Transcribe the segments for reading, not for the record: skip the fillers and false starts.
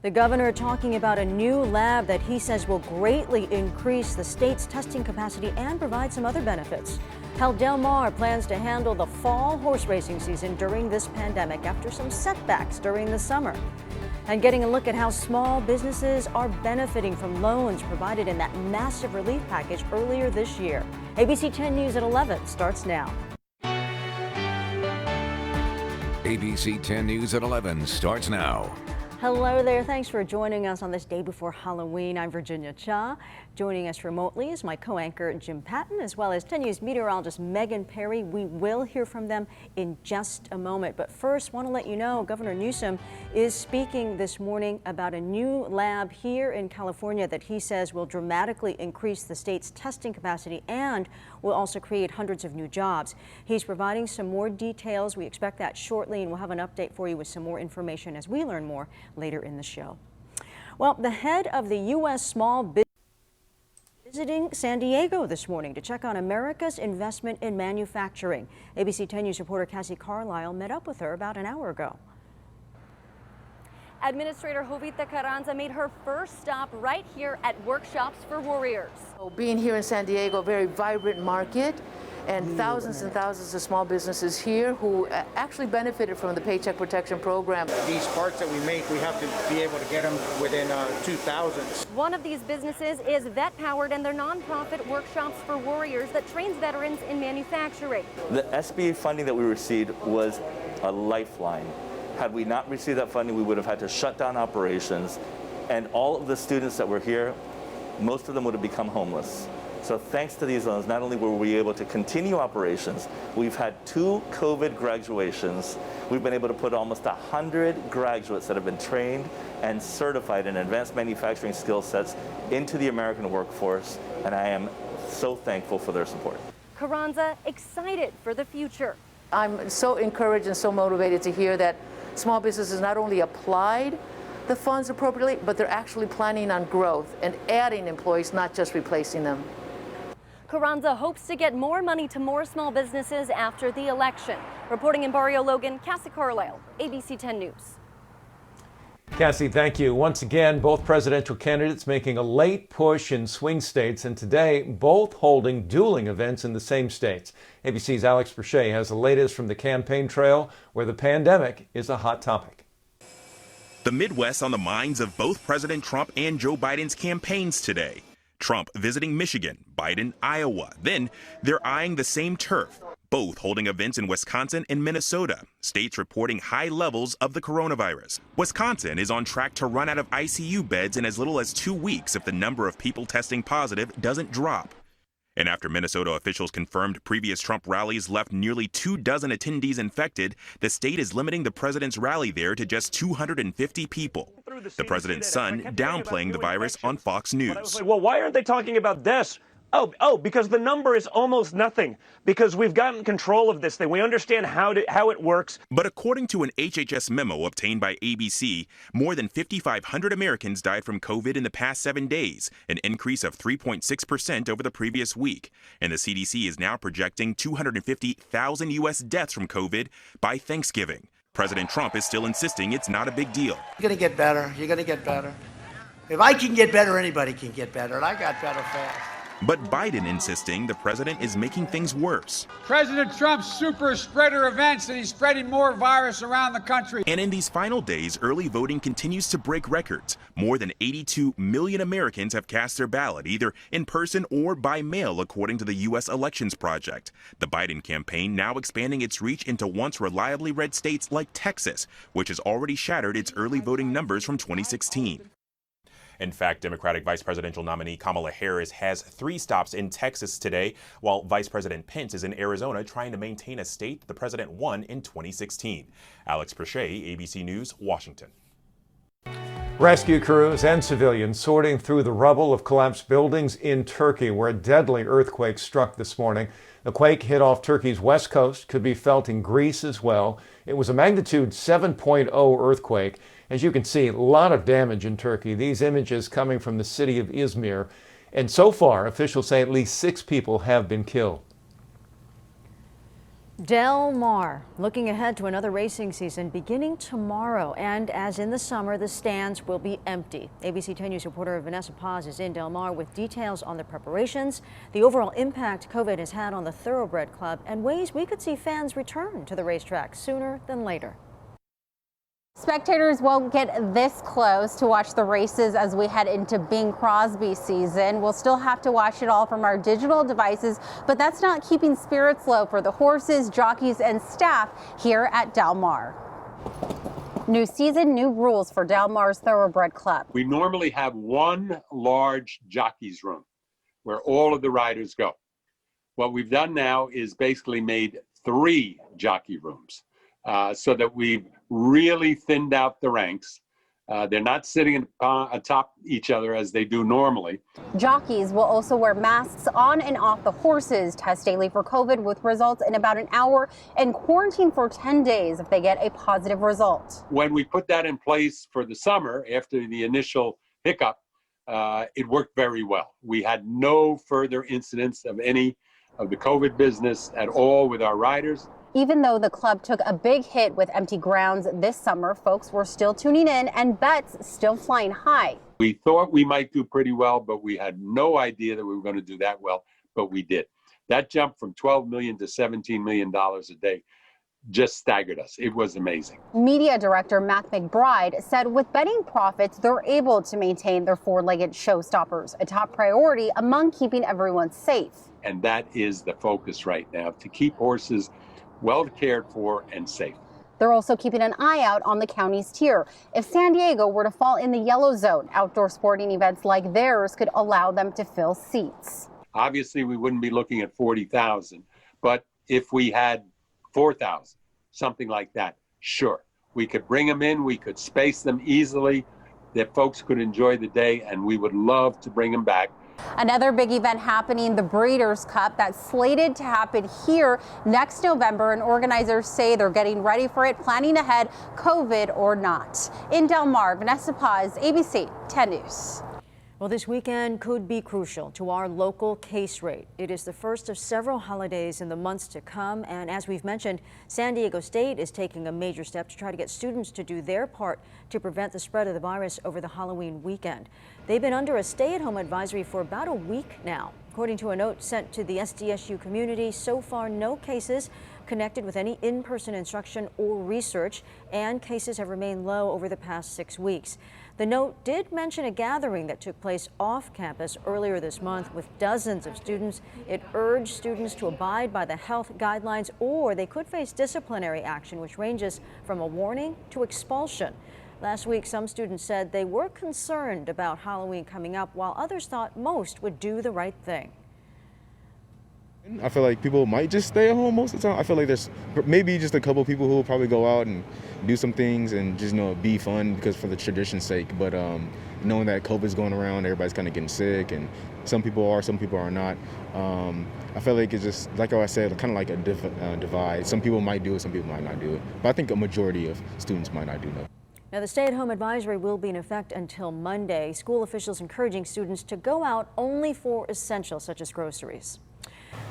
The governor talking about a new lab that he says will greatly increase the state's testing capacity and provide some other benefits. How Del Mar plans to handle the fall horse racing season during this pandemic after some setbacks during the summer. And getting a look at how small businesses are benefiting from loans provided in that massive relief package earlier this year. ABC 10 News at 11 starts now. ABC 10 News at 11 starts now. Hello there. Thanks for joining us on this day before Halloween. I'm Virginia Cha. Joining us remotely is my co-anchor Jim Patton, as well as 10 News meteorologist Megan Perry. We will hear from them in just a moment. But first, want to let you know Governor Newsom is speaking this morning about a new lab here in California that he says will dramatically increase the state's testing capacity and will also create hundreds of new jobs. He's providing some more details. We expect that shortly, and we'll have an update for you with some more information as we learn more later in the show. Well, the head of the U.S. Small Business visiting San Diego this morning to check on America's investment in manufacturing. ABC 10 News reporter Cassie Carlisle met up with her about an hour ago. Administrator Jovita Carranza made her first stop right here at Workshops for Warriors. Being here in San Diego, a very vibrant market, and thousands of small businesses here who actually benefited from the Paycheck Protection Program. These parts that we make, we have to be able to get them within 2000. One of these businesses is vet-powered, and their nonprofit Workshops for Warriors that trains veterans in manufacturing. The SBA funding that we received was a lifeline. Had we not received that funding, we would have had to shut down operations, and all of the students that were here, most of them would have become homeless. So thanks to these loans, not only were we able to continue operations, we've had 2 COVID graduations. We've been able to put almost 100 graduates that have been trained and certified in advanced manufacturing skill sets into the American workforce, and I am so thankful for their support. Carranza excited for the future. I'm so encouraged and so motivated to hear that small businesses not only applied the funds appropriately, but they're actually planning on growth and adding employees, not just replacing them. Carranza hopes to get more money to more small businesses after the election. Reporting in Barrio Logan, Cassie Carlisle, ABC 10 News. Cassie, thank you. Once again, both presidential candidates making a late push in swing states, and today both holding dueling events in the same states. ABC's Alex Brochet has the latest from the campaign trail, where the pandemic is a hot topic. The Midwest on the minds of both President Trump and Joe Biden's campaigns today. Trump visiting Michigan, Biden, Iowa. Then they're eyeing the same turf, both holding events in Wisconsin and Minnesota, states reporting high levels of the coronavirus. Wisconsin is on track to run out of ICU beds in as little as 2 weeks if the number of people testing positive doesn't drop. And after Minnesota officials confirmed previous Trump rallies left nearly 24 attendees infected, the state is limiting the president's rally there to just 250 people. The president's son downplaying the virus on Fox News. Well, why aren't they talking about this? Oh, because the number is almost nothing. Because we've gotten control of this thing. We understand how it works. But according to an HHS memo obtained by ABC, more than 5,500 Americans died from COVID in the past 7 days, an increase of 3.6% over the previous week. And the CDC is now projecting 250,000 U.S. deaths from COVID by Thanksgiving. President Trump is still insisting it's not a big deal. You're going to get better. You're going to get better. If I can get better, anybody can get better. And I got better fast. But Biden insisting the president is making things worse. President Trump's super spreader events, and he's spreading more virus around the country. And in these final days, early voting continues to break records. More than 82 million Americans have cast their ballot, either in person or by mail, according to the U.S. Elections Project. The Biden campaign now expanding its reach into once reliably red states like Texas, which has already shattered its early voting numbers from 2016. In fact, Democratic Vice Presidential nominee Kamala Harris has 3 stops in Texas today, while Vice President Pence is in Arizona trying to maintain a state the president won in 2016. Alex Brochet, ABC News, Washington. Rescue crews and civilians sorting through the rubble of collapsed buildings in Turkey, where a deadly earthquake struck this morning. The quake hit off Turkey's west coast, could be felt in Greece as well. It was a magnitude 7.0 earthquake. As you can see, a lot of damage in Turkey. These images coming from the city of Izmir. And so far, officials say at least 6 people have been killed. Del Mar looking ahead to another racing season beginning tomorrow, and as in the summer, the stands will be empty. ABC 10 News reporter Vanessa Paz is in Del Mar with details on the preparations, the overall impact COVID has had on the Thoroughbred Club, and ways we could see fans return to the racetrack sooner than later. Spectators won't get this close to watch the races as we head into Bing Crosby season. We'll still have to watch it all from our digital devices, but that's not keeping spirits low for the horses, jockeys, and staff here at Del Mar. New season, new rules for Del Mar's Thoroughbred Club. We normally have one large jockey's room where all of the riders go. What we've done now is basically made 3 jockey rooms so that we've really thinned out the ranks. They're not sitting atop each other as they do normally. Jockeys will also wear masks on and off the horses, test daily for COVID with results in about an hour, and quarantine for 10 days if they get a positive result. When we put that in place for the summer, after the initial hiccup, it worked very well. We had no further incidents of any of the COVID business at all with our riders. Even though the club took a big hit with empty grounds this summer, folks were still tuning in and bets still flying high. We thought we might do pretty well, but we had no idea that we were going to do that well, but we did. That jump from $12 million to $17 million a day just staggered us. It was amazing. Media director Matt McBride said with betting profits, they're able to maintain their 4-legged showstoppers, a top priority among keeping everyone safe. And that is the focus right now, to keep horses well cared for and safe. They're also keeping an eye out on the county's tier. If San Diego were to fall in the yellow zone, outdoor sporting events like theirs could allow them to fill seats. Obviously, we wouldn't be looking at 40,000, but if we had 4,000, something like that, sure. We could bring them in, we could space them easily, that folks could enjoy the day, and we would love to bring them back. Another big event happening, the Breeders' Cup, that's slated to happen here next November, and organizers say they're getting ready for it, planning ahead, COVID or not. In Del Mar, Vanessa Paz, ABC 10 News. Well, this weekend could be crucial to our local case rate. It is the first of several holidays in the months to come, and as we've mentioned, San Diego State is taking a major step to try to get students to do their part to prevent the spread of the virus over the Halloween weekend. They've been under a stay-at-home advisory for about a week now. According to a note sent to the SDSU community, so far no cases connected with any in-person instruction or research, and cases have remained low over the past 6 weeks. The note did mention a gathering that took place off campus earlier this month with dozens of students. It urged students to abide by the health guidelines or they could face disciplinary action, which ranges from a warning to expulsion. Last week, some students said they were concerned about Halloween coming up, while others thought most would do the right thing. I feel like people might just stay at home most of the time. I feel like there's maybe just a couple people who will probably go out and do some things and just, be fun because for the tradition's sake. But knowing that COVID's going around, everybody's kind of getting sick, and some people are not. I feel like it's just, like I said, kind of like a divide. Some people might do it, some people might not do it. But I think a majority of students might not do that. Now, the stay-at-home advisory will be in effect until Monday. School officials encouraging students to go out only for essentials such as groceries.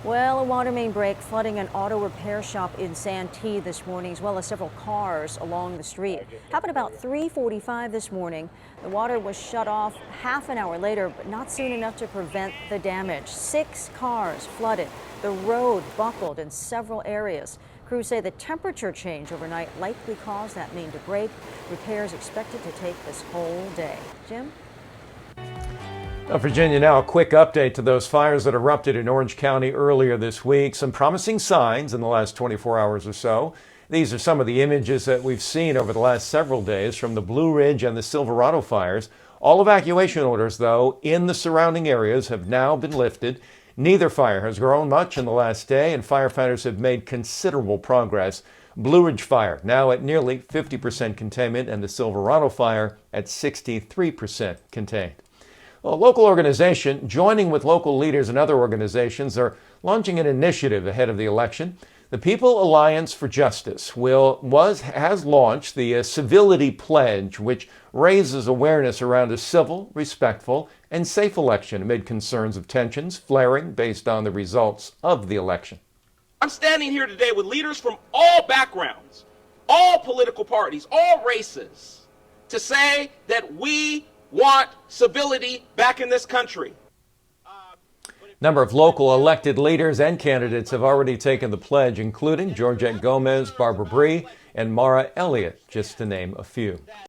Well, a water main break flooding an auto repair shop in Santee this morning, as well as several cars along the street. Happened about 3:45 this morning. The water was shut off half an hour later, but not soon enough to prevent the damage. 6 cars flooded. The road buckled in several areas. Crews say the temperature change overnight likely caused that main to break. Repairs expected to take this whole day. Jim? Virginia, now a quick update to those fires that erupted in Orange County earlier this week. Some promising signs in the last 24 hours or so. These are some of the images that we've seen over the last several days from the Blue Ridge and the Silverado fires. All evacuation orders, though, in the surrounding areas have now been lifted. Neither fire has grown much in the last day, and firefighters have made considerable progress. Blue Ridge fire now at nearly 50% containment, and the Silverado fire at 63% contained. Well, a local organization joining with local leaders and other organizations are launching an initiative ahead of the election. The People Alliance for Justice has launched the Civility Pledge, which raises awareness around a civil, respectful, and safe election amid concerns of tensions flaring based on the results of the election. I'm standing here today with leaders from all backgrounds, all political parties, all races, to say that we want civility back in this country. Number of local elected leaders and candidates have already taken the pledge, including Georgette Gomez, Barbara Bree, and Mara Elliott, just to name a few.